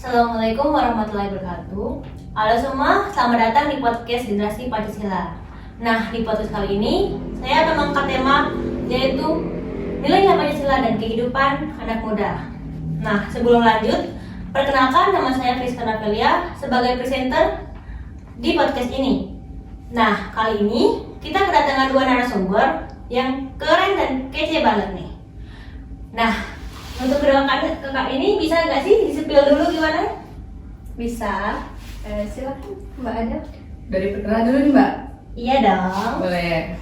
Assalamualaikum warahmatullahi wabarakatuh. Halo semua, selamat datang di podcast Generasi Pancasila. Nah, di podcast kali ini saya akan mengangkat tema yaitu nilai Pancasila dan kehidupan anak muda. Nah, sebelum lanjut, perkenalkan nama saya Friska Rafelia sebagai presenter di podcast ini. Nah, kali ini kita kedatangan dua narasumber yang keren dan kece banget nih. Nah, untuk kedua kakak ini bisa nggak sih di-spill dulu gimana? Bisa, silakan Mbak Ada. Dari perkenalan dulu nih Mbak. Iya dong. Boleh.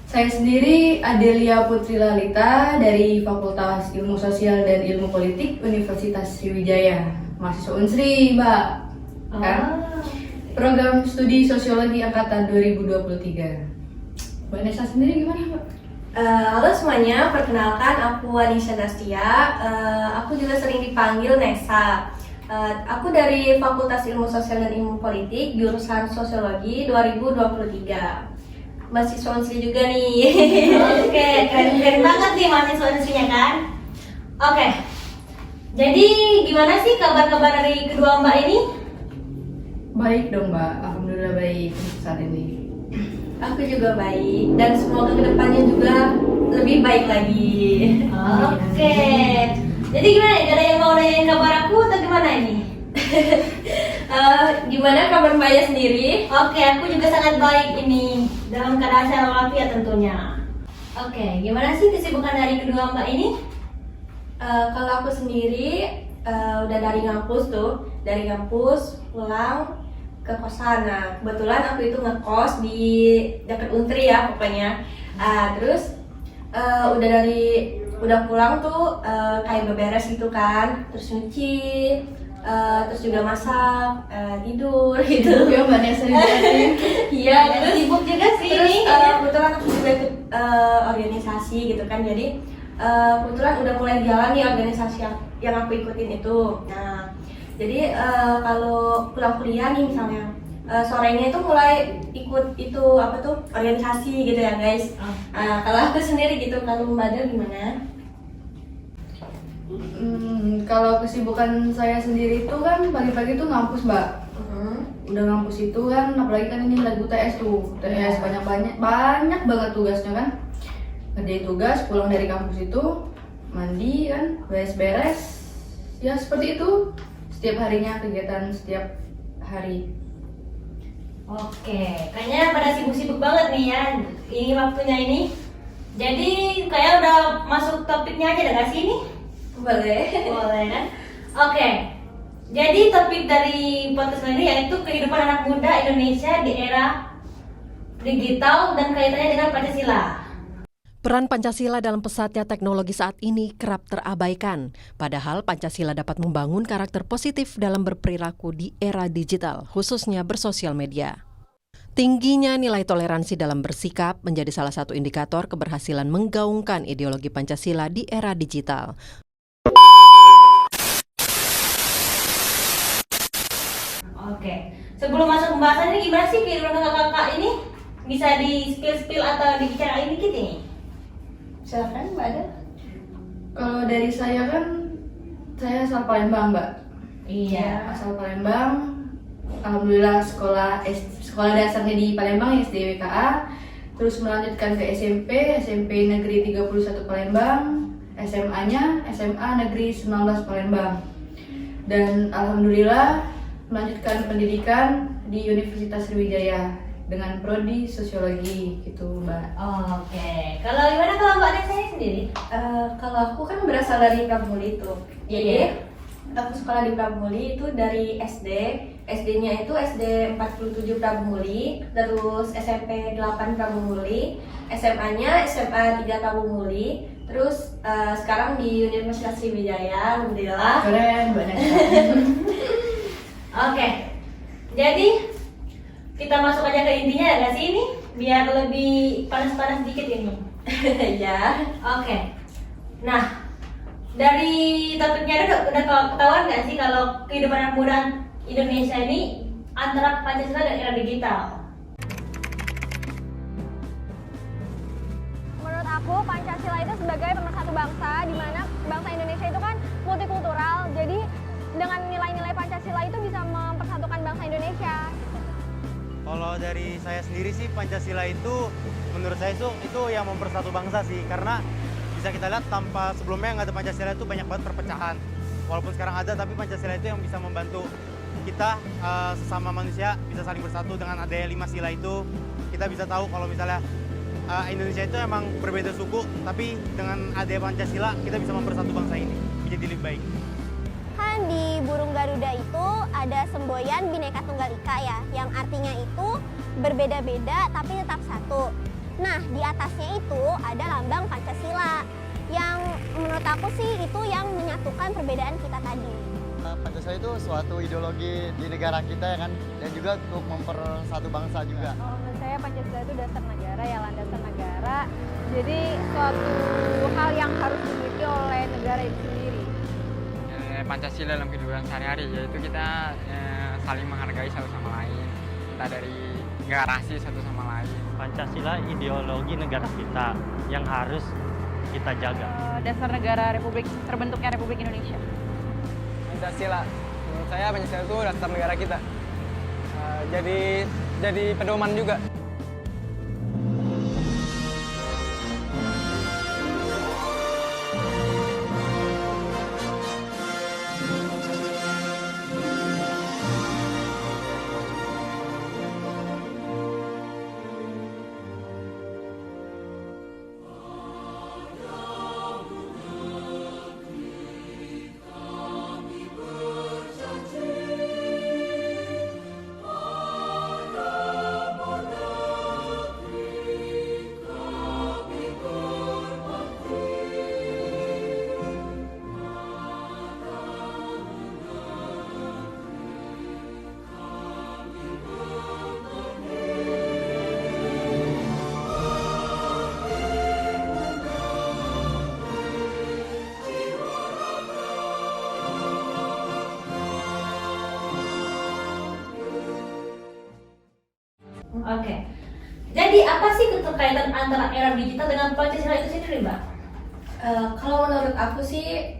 Saya sendiri Adelia Putri Lalita dari Fakultas Ilmu Sosial dan Ilmu Politik Universitas Sriwijaya. Mahasiswa Unsri Mbak. Kan? Program Studi Sosiologi Angkatan 2023. Mbak Nesa sendiri gimana Mbak? Halo semuanya, perkenalkan aku Anisha Nastia. Aku juga sering dipanggil Nesa. Aku dari Fakultas Ilmu Sosial dan Ilmu Politik, jurusan Sosiologi 2023. Mahasiswa Unsri juga nih. Oke, keren banget nih mahasiswa Unsrinya kan? Oke. Jadi gimana sih kabar-kabar dari kedua mbak ini? Baik dong Mbak, alhamdulillah baik saat ini. Aku juga baik dan semoga kedepannya juga lebih baik lagi. Oke. Jadi gimana? Ada yang mau nanyain kabar aku atau gimana ini? Gimana kabar Mbaknya sendiri? Oke, aku juga sangat baik ini dalam keadaan sehat walafiat tentunya. Oke, gimana sih kesibukan dari kedua mbak ini? Kalau aku sendiri udah dari ngampus pulang ke kosan. Nah, kebetulan aku itu ngekos di dekat Untri ya pokoknya. Terus udah pulang tuh kayak beberes gitu kan, terus nyuci, terus juga masak, tidur gitu. Ya Mbak Nesa juga sih. Iya, terus Sibuk juga sih terus ini. kebetulan aku juga ikut organisasi gitu kan, jadi kebetulan udah mulai jalan nih organisasi yang aku ikutin itu. Nah, jadi kalau pulang kuliah nih misalnya sorenya itu mulai ikut itu apa tuh organisasi gitu ya guys. Kalau aku sendiri gitu, kalau Mbak Ada gimana? Kalau kesibukan saya sendiri itu kan pagi-pagi tuh ngampus Mbak. Udah ngampus itu kan, apalagi kan ini lagi UTS tuh, UTS banyak banget tugasnya kan. Ngerjain tugas, pulang dari kampus itu mandi kan, beres-beres, ya seperti itu setiap harinya, kegiatan setiap hari. Oke, kayaknya pada sibuk-sibuk banget nih ya. Ini waktunya ini. Jadi kayak udah masuk topiknya aja nggak sih ini? Boleh. Boleh kan? Oke. Jadi topik dari podcast kali ini yaitu kehidupan anak muda Indonesia di era digital dan kaitannya dengan Pancasila. Peran Pancasila dalam pesatnya teknologi saat ini kerap terabaikan, padahal Pancasila dapat membangun karakter positif dalam berperilaku di era digital, khususnya bersosial media. Tingginya nilai toleransi dalam bersikap menjadi salah satu indikator keberhasilan menggaungkan ideologi Pancasila di era digital. Oke. Sebelum masuk pembahasan ini gimana sih kehidupan kakak-kakak ini? Bisa di spill atau dibicarain dikit ini? Silakan Mbak Ada. Kalau dari saya kan, saya asal Palembang Mbak. Iya. Asal Palembang. Alhamdulillah sekolah dasarnya di Palembang, SD WKA. Terus melanjutkan ke SMP Negeri 31 Palembang. SMA-nya SMA Negeri 19 Palembang. Dan alhamdulillah melanjutkan pendidikan di Universitas Sriwijaya dengan prodi sosiologi gitu Mbak. Oke. Kalau gimana kalau mbak Nesa sendiri? Kalau aku kan berasal dari Pramuli itu. Jadi Iya. aku sekolah di Pramuli itu dari SD. SD-nya itu SD 47 Pramuli, terus SMP 8 Pramuli, SMA-nya SMA 3 Pramuli, terus sekarang di Universitas Sriwijaya, alhamdulillah. Keren Mbak Nesa. Oke. Jadi kita masuk aja ke intinya ya nggak sih ini? Biar lebih panas-panas dikit ini. Ya. Oke. Nah, dari topiknya udah ketahuan nggak sih kalau kehidupan anak muda Indonesia ini antara Pancasila dan era digital? Menurut aku Pancasila itu sebagai pemersatu bangsa, di mana bangsa Indonesia itu kan multikultural. Jadi dengan nilai-nilai Kalau dari saya sendiri sih Pancasila itu menurut saya itu yang mempersatu bangsa sih, karena bisa kita lihat tanpa sebelumnya nggak ada Pancasila itu banyak banget perpecahan. Walaupun sekarang ada, tapi Pancasila itu yang bisa membantu kita sesama manusia bisa saling bersatu. Dengan adanya 5 sila itu kita bisa tahu kalau misalnya Indonesia itu emang berbeda suku, tapi dengan adanya Pancasila kita bisa mempersatu bangsa ini menjadi lebih baik. Kan di burung Garuda itu ada semboyan Bhinneka Tunggal Ika ya, yang artinya itu berbeda-beda tapi tetap satu. Nah, di atasnya itu ada lambang Pancasila, yang menurut aku sih itu yang menyatukan perbedaan kita tadi. Pancasila itu suatu ideologi di negara kita ya kan, dan juga untuk mempersatu bangsa juga. Kalau menurut saya Pancasila itu dasar negara ya, landasan negara. Jadi suatu hal yang harus dimiliki oleh negara itu sendiri. Pancasila dalam kehidupan sehari-hari yaitu kita saling menghargai satu sama lain, kita dari nggak rasis satu sama lain. Pancasila ideologi negara kita yang harus kita jaga. Dasar negara terbentuknya Republik Indonesia. Pancasila, menurut saya Pancasila itu dasar negara kita. Jadi pedoman juga. Oke. Jadi apa sih keterkaitan antara era digital dengan Pancasila itu sendiri, Mbak? Kalau menurut aku sih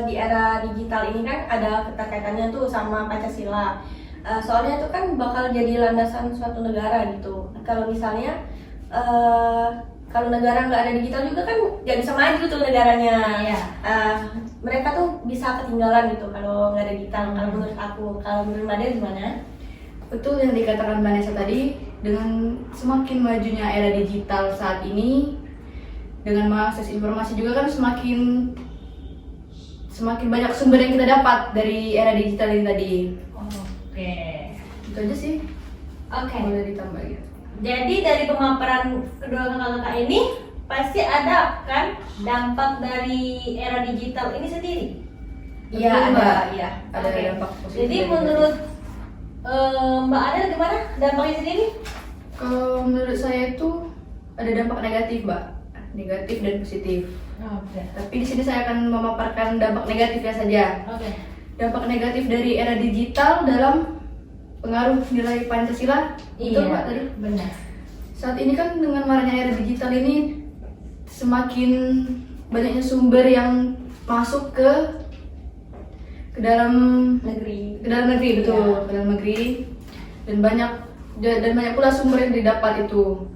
di era digital ini kan ada keterkaitannya tuh sama Pancasila. Soalnya itu kan bakal jadi landasan suatu negara gitu. Kalau misalnya kalau negara nggak ada digital juga kan nggak bisa maju tuh negaranya. Iya. Mereka tuh bisa ketinggalan gitu kalau nggak ada digital. Kalau menurut aku, kalau menurut Mbak Del gimana? Betul yang dikatakan Vanessa tadi, dengan semakin majunya era digital saat ini, dengan mengakses informasi juga kan semakin banyak sumber yang kita dapat dari era digital ini tadi. Oke. Itu aja sih. Oke. Boleh ditambah gitu. Jadi dari pemaparan kedua kakak-kakak ini pasti ada kan dampak dari era digital ini sendiri. Iya, Betul, ada. Mbak. Iya. Ada Oke. dampak positif. Jadi dan menurut Mbak Adel gimana dampaknya sendiri? kalau menurut saya itu ada dampak negatif, Mbak. Negatif dan positif. Oke. Tapi di sini saya akan memaparkan dampak negatifnya saja. Oke. Dampak negatif dari era digital dalam pengaruh nilai Pancasila. Betul, Mbak, tadi? Benar. Saat ini kan dengan maraknya era digital ini semakin banyaknya sumber yang masuk ke dalam Negeri. betul, ke dalam negeri, dan banyak pula sumber yang didapat itu.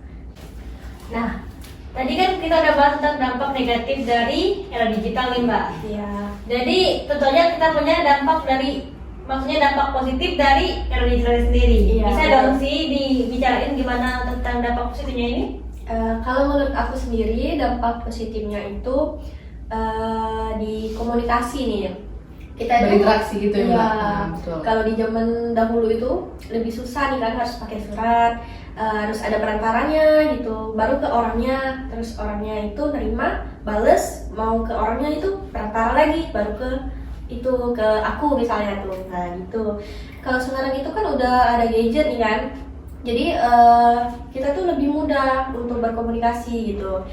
Nah, tadi kan kita udah bahas tentang dampak negatif dari era digital nih, Mbak. Iya. Jadi tentunya kita punya dampak maksudnya dampak positif dari era digital sendiri. Iya, Bisa betul. dong sih dibicarain gimana tentang dampak positifnya ini? Kalau menurut aku sendiri dampak positifnya itu di komunikasi nih. Kita itu Berinteraksi gitu ya, Mbak. iya, Betul. kalau di zaman dahulu itu lebih susah nih kan, harus pakai surat, harus ada perantaranya gitu, baru ke orangnya, terus orangnya itu nerima, bales, mau ke orangnya itu perantara lagi, baru ke aku misalnya tuh. Nah gitu. Kalau sekarang itu kan udah ada gadget nih kan, jadi kita tuh lebih mudah untuk berkomunikasi gitu.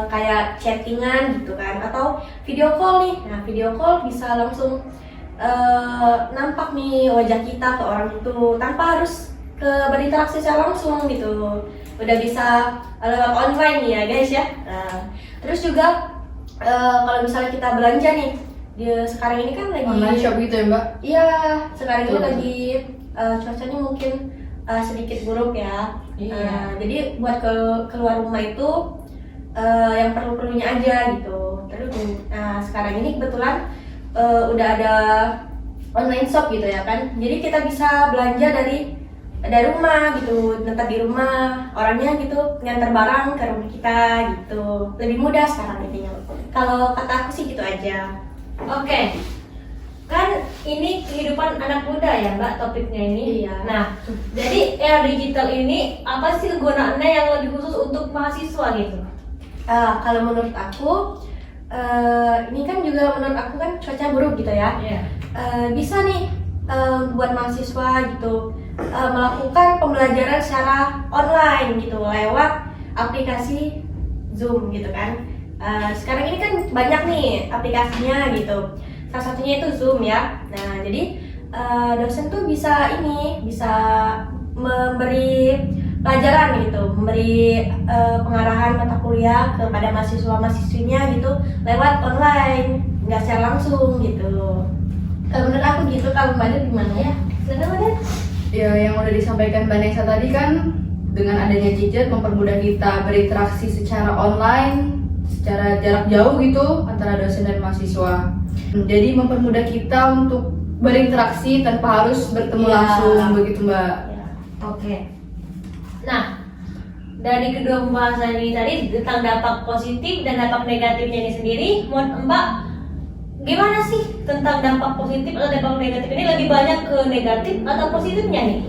Kayak chattingan gitu kan, atau video call nih. Nah video call bisa langsung nampak nih wajah kita ke orang itu tanpa harus berinteraksi secara langsung gitu. Udah bisa lewat online nih ya guys ya. Terus juga kalau misalnya kita belanja nih, sekarang ini kan lagi Online shop gitu ya, Mbak? Iya, sekarang ini Betul. lagi cuacanya mungkin sedikit buruk ya. Iya. Jadi buat keluar rumah itu yang perlu-perlunya aja gitu. Terus sekarang ini kebetulan udah ada online shop gitu ya kan. Jadi kita bisa belanja dari rumah gitu, ntar di rumah orangnya gitu ngantar barang ke rumah kita gitu. Lebih mudah sekarang intinya. Kalau kata aku sih gitu aja. Oke. Kan ini kehidupan anak muda ya Mbak topiknya ini. Iya. Nah, jadi era digital ini apa sih kegunaannya yang lebih khusus untuk mahasiswa gitu? Kalau menurut aku, ini kan juga menurut aku kan cuaca buruk gitu ya. Iya. Bisa nih buat mahasiswa gitu melakukan pembelajaran secara online gitu lewat aplikasi Zoom gitu kan. Sekarang ini kan banyak nih aplikasinya gitu. Salah satunya itu Zoom ya. Nah jadi dosen tuh bisa memberi pelajaran gitu, memberi pengarahan mata kuliah kepada mahasiswa-mahasiswinya gitu lewat online, nggak secara langsung gitu. Kalau menurut aku gitu, kalau Mbak Nia gimana ya? Silakan Mbak Nia. Ya, yang udah disampaikan Mbak Nesa tadi kan dengan adanya gadget mempermudah kita berinteraksi secara online, secara jarak jauh gitu antara dosen dan mahasiswa. Jadi mempermudah kita untuk berinteraksi tanpa harus bertemu Iya. langsung begitu Mbak. Oke. Nah, dari kedua pembahasan ini tadi tentang dampak positif dan dampak negatifnya ini sendiri, menurut Mbak gimana sih tentang dampak positif atau dampak negatif ini, lebih banyak ke negatif atau positifnya nih?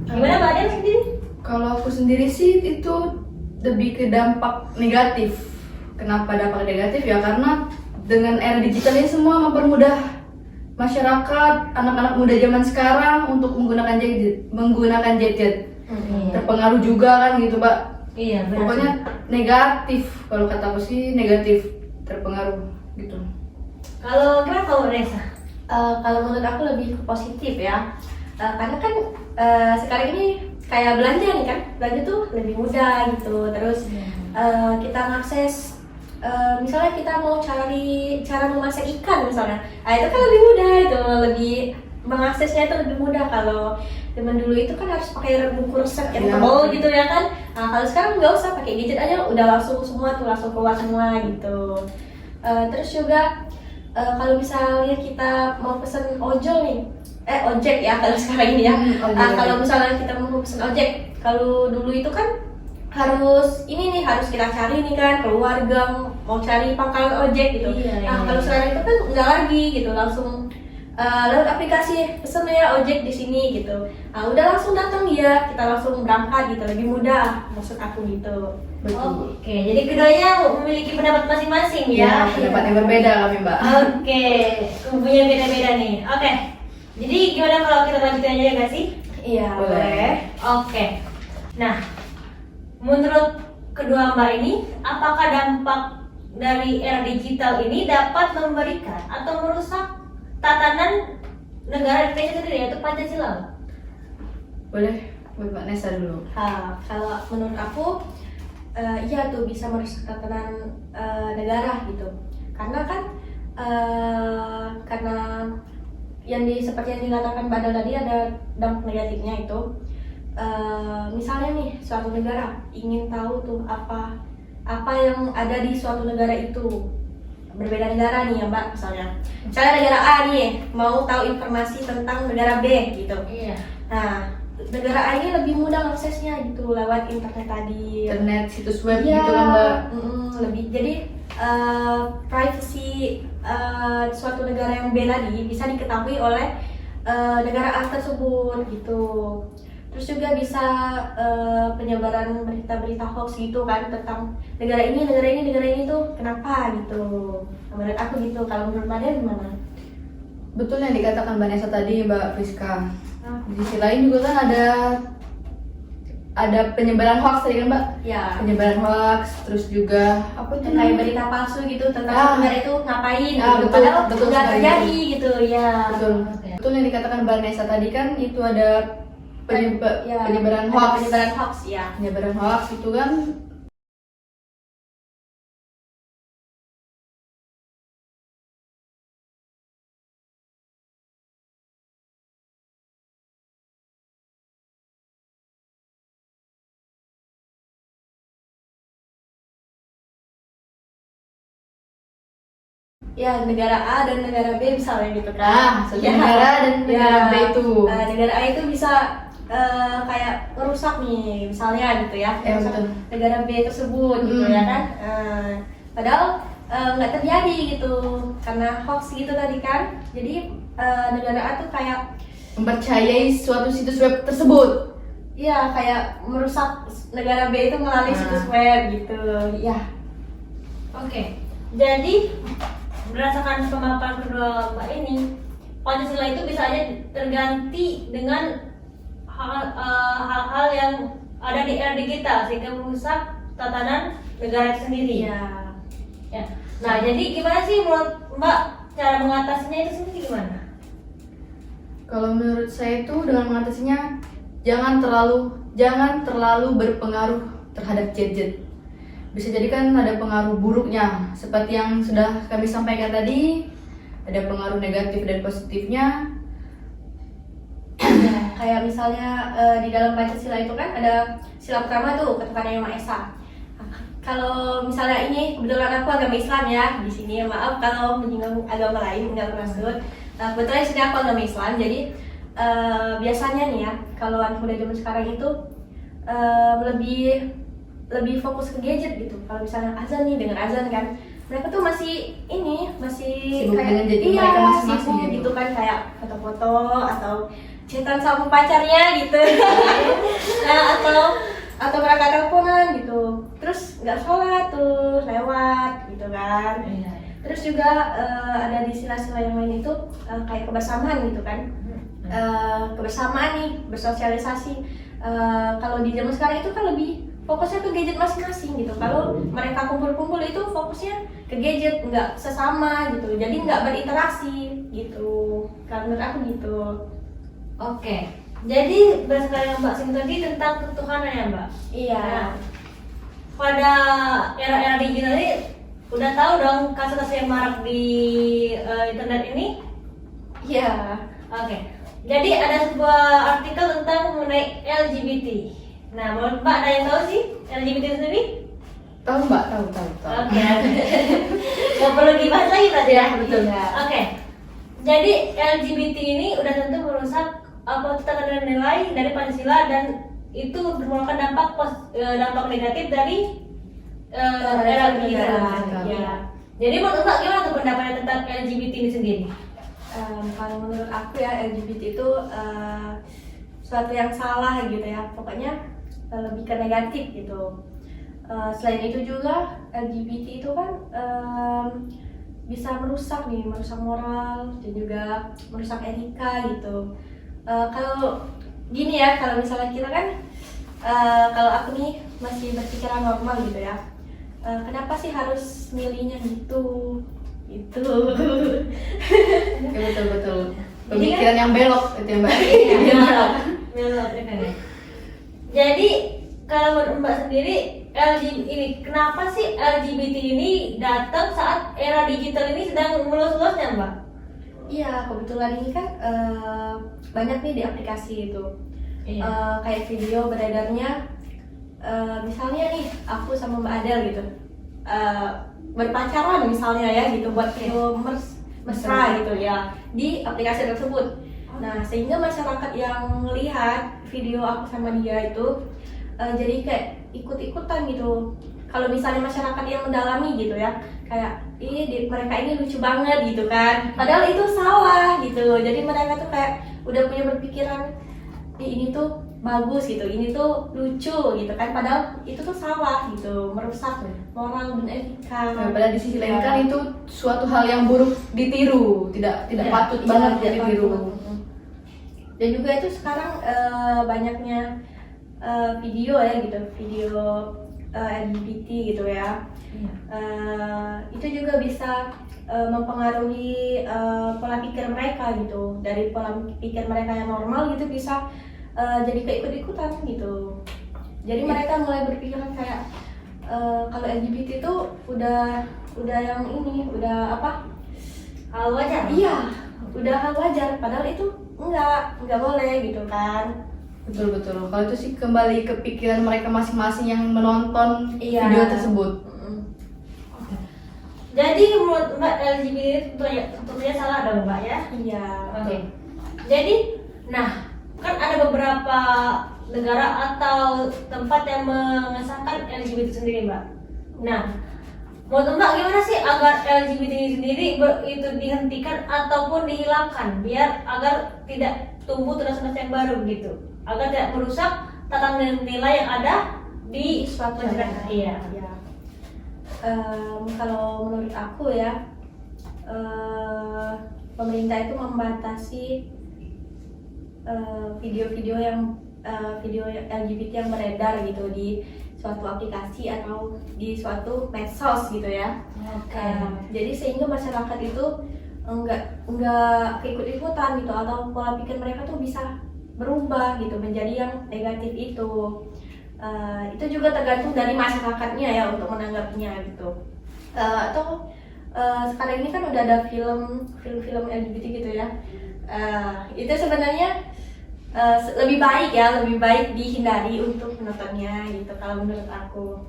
Gimana Mbak Adel sendiri? Kalau aku sendiri sih itu lebih ke dampak negatif. Kenapa dampak negatif? Ya karena dengan era digital ini semua mempermudah masyarakat, anak-anak muda zaman sekarang untuk menggunakan gadget. Terpengaruh juga kan gitu Mbak. Iya, benar. Pokoknya negatif, kalau kata aku sih negatif, terpengaruh gitu. Kalau gimana kalau Reza? Kalau menurut aku lebih ke positif ya. Karena kan sekarang ini kayak belanja nih kan, belanja tuh lebih mudah gitu. Terus kita mengakses, misalnya kita mau cari cara memasak ikan misalnya, itu kan lebih mudah itu, lebih mengaksesnya itu lebih mudah. Kalau zaman dulu itu kan harus pakai buku resep yang Iya. tebal gitu ya kan. Nah, kalau sekarang nggak usah, pakai gadget aja udah langsung semua tuh, langsung keluar semua gitu. Terus juga kalau misalnya kita mau pesen ojol nih, ojek ya kalau sekarang ini ya. Kalau misalnya kita mau pesen ojek, kalau dulu itu kan harus harus kita cari nih kan, keluarga mau cari pangkalan ojek gitu. Iya. Kalau sekarang itu kan nggak lagi gitu, langsung lewat aplikasi pesen ya ojek di sini gitu. Udah langsung datang ya, kita langsung berangkat gitu, lebih mudah maksud aku gitu. Betul. Oke, jadi keduanya memiliki pendapat masing-masing ya. Pendapat yang berbeda kami Mbak. Oke, kubunya beda-beda nih. Oke, jadi gimana kalau kita lanjutin aja ya nggak sih? Iya, Boleh. Oke. Nah, menurut kedua Mbak ini, apakah dampak dari era digital ini dapat memberikan atau merusak tatanan negara Indonesia sendiri, yaitu Pancasila? Boleh buat Mbak Nesa dulu. Kalau menurut aku, iya tuh bisa merusak tatanan negara gitu. Karena kan karena seperti yang dikatakan Mbak Dal tadi, ada dampak negatifnya itu. Misalnya nih suatu negara ingin tahu tuh apa yang ada di suatu negara itu, berbeda negara nih ya Mbak, misalnya negara A nih mau tahu informasi tentang negara B gitu. Iya. Nah, negara A ini lebih mudah aksesnya gitu lewat internet tadi. Internet, situs web Iya, gitu kan Mbak. lebih jadi privacy suatu negara yang B tadi bisa diketahui oleh negara A tersebut gitu. Terus juga bisa penyebaran berita-berita hoax gitu kan tentang negara ini tuh kenapa gitu. Menurut aku gitu. Kalau menurut Mbak Dea gimana? Betul yang dikatakan Mbak Nesa tadi Mbak Friska. Di sisi lain juga kan ada penyebaran hoax tadi kan Mbak. Ya. Penyebaran hoax, terus juga apa itu Kayak berita palsu gitu tentang negara itu ngapain gitu. betul, Padahal betul nggak sekali. terjadi gitu ya. Betul yang dikatakan Mbak Nesa tadi kan itu ada penyebaran hoax. Penyebaran hoax ya. Penyebaran hoax itu kan ya negara A dan negara B misalnya gitu Nah, kan. satu negara dan negara B itu. Negara A itu bisa kayak merusak nih misalnya gitu ya, Ya, merusak betul. negara B tersebut gitu ya kan. Padahal nggak terjadi gitu karena hoax gitu tadi kan. Jadi negara A tuh kayak Mempercayai suatu situs web tersebut. ya kayak merusak negara B itu melalui situs web gitu ya. Oke, jadi berdasarkan pemaparan kedua Mbak ini, Pancasila itu bisa aja terganti dengan hal-hal yang ada di era digital sehingga merusak tatanan negara itu sendiri. Iya. Ya. Nah, jadi gimana sih menurut Mbak cara mengatasinya itu sendiri gimana? Kalau menurut saya itu dengan mengatasinya jangan terlalu berpengaruh terhadap gadget. Bisa jadi kan ada pengaruh buruknya, seperti yang sudah kami sampaikan tadi, ada pengaruh negatif dan positifnya. Ya, kayak misalnya di dalam Pancasila itu kan ada sila pertama tuh ketuhanan yang Maha Esa. Kalau misalnya ini kebetulan aku agama Islam ya di sini, maaf kalau menyinggung agama lain nggak bermaksud. Kebetulan di sini aku agama Islam, jadi biasanya nih ya kalau anak muda zaman sekarang itu lebih fokus ke gadget gitu. Kalau misalnya azan nih, dengar azan kan, mereka tuh masih Sibuk kayak dengan gadget mereka masing-masing sibuk gitu. gitu kan, kayak foto-foto atau chatan sama pacarnya gitu. atau mereka teleponan gitu, terus nggak sholat tuh lewat gitu kan. Terus juga ada di sila-sila yang lain itu kayak kebersamaan gitu kan. Kebersamaan nih, bersosialisasi. Kalau di zaman sekarang itu kan lebih fokusnya ke gadget masing-masing gitu. Kalau mereka kumpul-kumpul itu fokusnya ke gadget, nggak sesama gitu. Jadi nggak berinteraksi gitu. Kalau menurut aku gitu. Oke, jadi berdasarkan yang Mbak Sing tadi tentang ketuhanan ya Mbak? Iya. Nah, pada era-era digital ini udah tahu dong kasus-kasus yang marak di internet ini? Iya. Oke, jadi ada sebuah artikel tentang mengenai LGBT. Nah, menurut Mbak ada yang tahu sih LGBT itu sendiri? Tahu Mbak, tahu. Oke, nggak perlu dibahas lagi berarti ya? Betul. Oke, jadi LGBT ini udah tentu merusak tatanan nilai dari Pancasila dan itu menimbulkan dampak negatif dari era digital. Ya. Jadi menurut Mbak gimana tuh pendapatnya tentang LGBT ini sendiri? Kalau menurut aku ya LGBT itu suatu yang salah gitu ya, pokoknya lebih ke negatif gitu. Selain itu juga LGBT itu kan bisa merusak moral dan juga merusak etika gitu. Kalau gini ya, kalau misalnya kita kan kalau aku nih masih berpikiran normal gitu ya, kenapa sih harus milihnya gitu? Ya, betul. Pemikiran yang belok itu ya Mbak. Belok. Jadi kalau menurut Mbak sendiri kenapa sih LGBT ini datang saat era digital ini sedang mulus-mulusnya Mbak? Iya, kebetulan ini kan banyak nih di aplikasi itu. Kayak video beredarnya, misalnya nih aku sama Mbak Adel gitu, berpacaran misalnya ya gitu, buat video mesra gitu ya di aplikasi tersebut. Nah, sehingga masyarakat yang melihat video aku sama dia itu jadi kayak ikut-ikutan gitu. Kalau misalnya masyarakat yang mendalami gitu ya, kayak mereka ini lucu banget gitu kan, padahal itu salah gitu. Jadi mereka tuh kayak udah punya berpikiran ini tuh bagus gitu, ini tuh lucu gitu kan, padahal itu tuh salah gitu, merusak moral dan etika. Padahal di sisi lain kan itu suatu hal yang buruk ditiru, tidak patut banget ditiru. Dan juga itu sekarang banyaknya video ya gitu, video LGBT gitu ya. Itu juga bisa mempengaruhi pola pikir mereka gitu. Dari pola pikir mereka yang normal gitu bisa jadi keikut-ikutan gitu. Jadi mereka mulai berpikiran kayak kalau LGBT itu udah yang ini, udah apa? Hal wajar? Iya, udah hal wajar. Padahal itu enggak boleh gitu kan. Betul. Kalau itu sih kembali ke pikiran mereka masing-masing yang menonton video tersebut. Jadi menurut Mbak LGBT tentunya salah dong Mbak ya? Iya. Oke. Jadi, nah kan ada beberapa negara atau tempat yang mengesahkan LGBT sendiri Mbak. Nah, menurut Mbak gimana sih agar LGBT sendiri itu dihentikan ataupun dihilangkan biar agar tidak tumbuh generasi yang baru gitu, agar tidak merusak tatanan nilai yang ada di suatu masyarakat. Iya. Ya. Kalau menurut aku ya, pemerintah itu membatasi video-video yang video LGBT yang beredar gitu di suatu aplikasi atau di suatu medsos gitu ya. Oke. Jadi sehingga masyarakat itu enggak keikut-ikutan gitu, atau pola pikir mereka tuh bisa berubah gitu menjadi yang negatif itu. Itu juga tergantung dari masyarakatnya ya untuk menanggapinya gitu. Atau sekarang ini kan udah ada film-film LGBT gitu ya. Itu sebenarnya lebih baik dihindari untuk menontonnya gitu kalau menurut aku.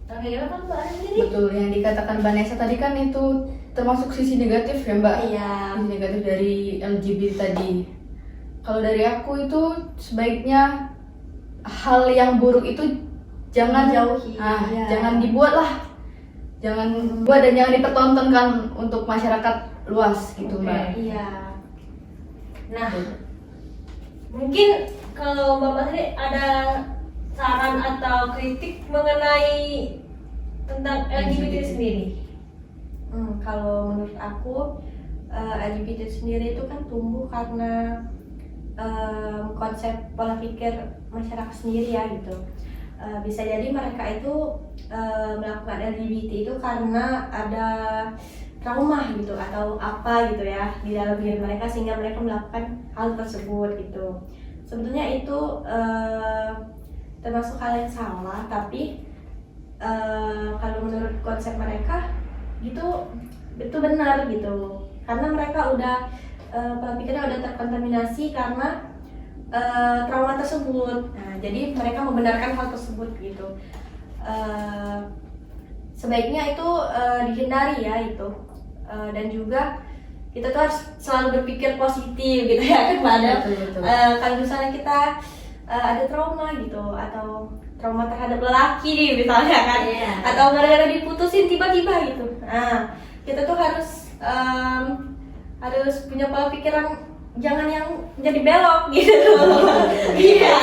Oke, gimana Mbak Andri? Betul, yang dikatakan Vanessa tadi kan itu termasuk sisi negatif ya Mbak? Iya. Sisi negatif dari LGBT tadi. Kalau dari aku itu sebaiknya hal yang buruk itu jangan Jauhi. Iya. Jangan dibuat lah, jangan buat dan jangan dipertontonkan untuk masyarakat luas gitu Mbak. Iya. Nah, mungkin kalau Mbak Andri ada saran atau kritik mengenai tentang LGBT sendiri? Kalau menurut aku LGBT sendiri itu kan tumbuh karena konsep pola pikir masyarakat sendiri ya gitu. Bisa jadi mereka itu melakukan LGBT itu karena ada trauma gitu atau apa gitu ya di dalam diri mereka sehingga mereka melakukan hal tersebut gitu. Sebetulnya itu termasuk hal yang salah, tapi kalau menurut konsep mereka gitu itu benar gitu, karena mereka udah pola pikirnya udah terkontaminasi karena trauma tersebut. Nah, jadi mereka membenarkan hal tersebut gitu. Sebaiknya itu dihindari ya itu, dan juga kita tuh harus selalu berpikir positif gitu ya kan Mbak Ada. Kalau misalnya kita ada trauma gitu atau trauma terhadap lelaki nih misalnya kan, atau gara-gara diputusin tiba-tiba gitu. Nah, kita tuh harus punya pola pikiran jangan yang jadi belok gitu. Iya.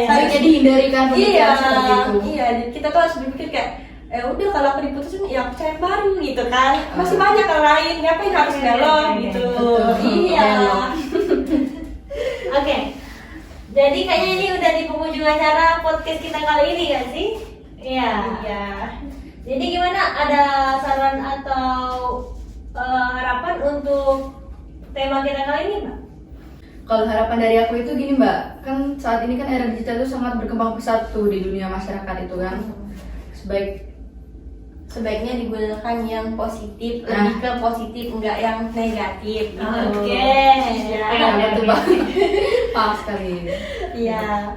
Sebaiknya dihindari kan pemikiran seperti itu. Iya, kita tuh harus berpikir kayak udah kalau aku diputusin ya aku cari baru gitu kan. Masih banyak orang lain, ngapain harus belok gitu. Iya. Oke. Jadi kayaknya ini udah di penghujung acara podcast kita kali ini gak sih? Iya. Jadi gimana, ada saran atau harapan untuk tema kita kali ini Mbak? Kalau harapan dari aku itu gini Mbak, kan saat ini kan era digital itu sangat berkembang pesat tuh di dunia masyarakat itu kan. Sebaiknya digunakan yang positif, lebih ke positif, enggak yang negatif gitu. Oke. Betul banget. Paham sekali. Iya.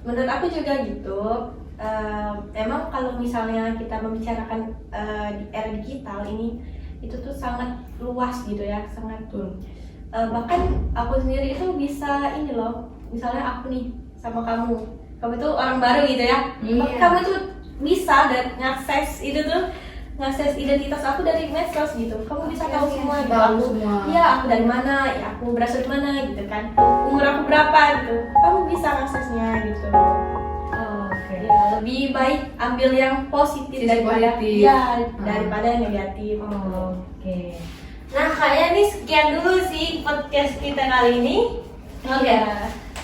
Menurut aku juga gitu. Emang kalau misalnya kita membicarakan di era digital ini, itu tuh sangat luas gitu ya, sangat bahkan aku sendiri itu bisa ini loh, misalnya aku nih sama kamu tuh orang baru gitu ya. Kamu tuh bisa dan ngakses identitas aku dari medsos gitu. Kamu bisa tahu semua gitu. Aku dari mana, ya aku berasal dari mana gitu kan. Umur aku berapa gitu. Kamu bisa ngaksesnya gitu. Ya, lebih baik ambil yang positif daripada daripada yang negatif. Oke. Nah, kayaknya nih sekian dulu sih podcast kita kali ini. Oke.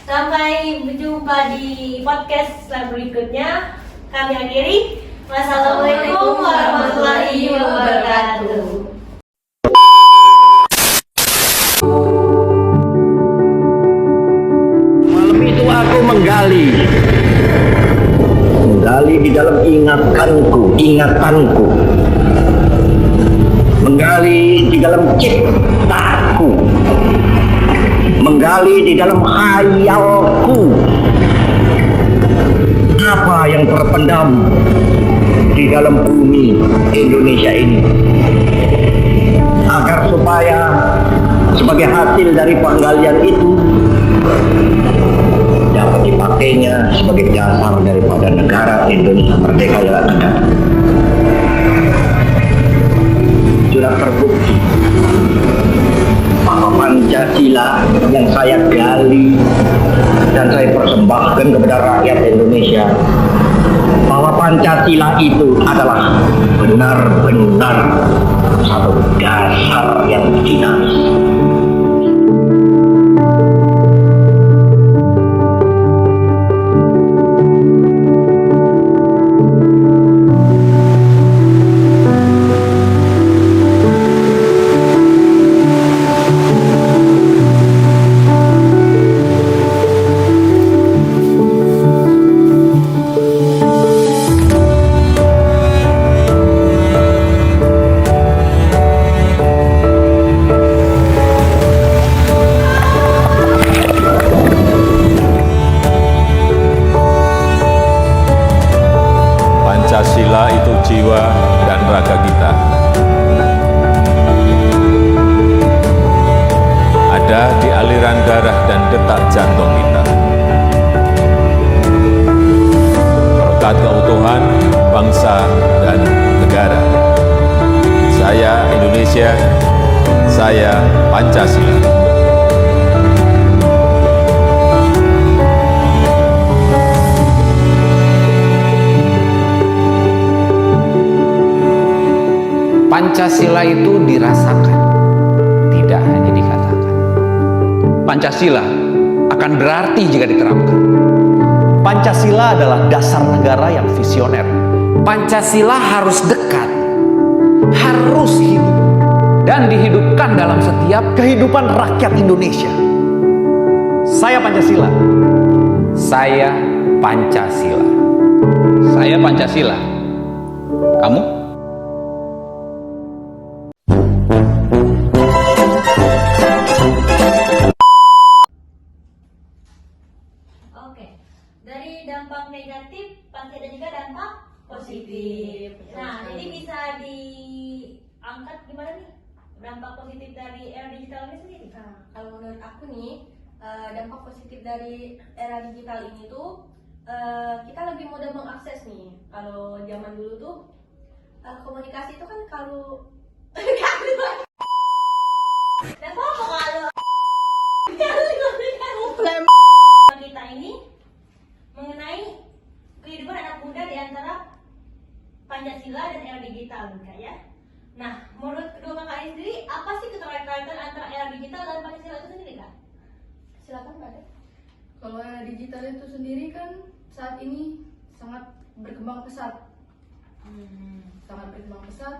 Sampai berjumpa di podcast berikutnya. Kami akhiri. Wassalamualaikum warahmatullahi wabarakatuh. Malam itu aku menggali di dalam ingatanku, menggali di dalam ciptaku, menggali di dalam khayalku. Apa yang terpendam di dalam bumi Indonesia ini, agar supaya sebagai hasil dari penggalian itu dapat dipakainya sebagai dasar daripada negara Indonesia merdeka yang akan datang. Sudah terbukti bahwa Pancasila yang saya gali dan saya persembahkan kepada rakyat Indonesia, bahwa Pancasila itu adalah benar-benar satu dasar yang dinamis. Pancasila itu jiwa dan raga kita. Ada di aliran darah dan detak jantung kita. Berkat keutuhan bangsa dan negara. Saya Indonesia, saya Pancasila. Pancasila itu dirasakan, tidak hanya dikatakan. Pancasila akan berarti jika diterapkan. Pancasila adalah dasar negara yang visioner. Pancasila harus dekat, harus hidup, dan dihidupkan dalam setiap kehidupan rakyat Indonesia. Saya Pancasila. Saya Pancasila. Saya Pancasila. Kamu? Dari dampak negatif pasti ada juga dampak positif. Nah, jadi bisa diangkat gimana nih dampak positif dari era digital ini sendiri? Nah, kalau menurut aku nih, dampak positif dari era digital ini tuh kita lebih mudah mengakses nih. Kalau zaman dulu tuh komunikasi itu kan kalau kita ini mengenai kehidupan anak muda di antara Pancasila dan era digital Kak ya. Nah, menurut kedua kakak ini sendiri, apa sih keterkaitan antara era digital dan Pancasila itu sendiri Kak? silakan Mbak Dek. Kalau era digital itu sendiri kan saat ini sangat berkembang pesat. Sangat berkembang pesat.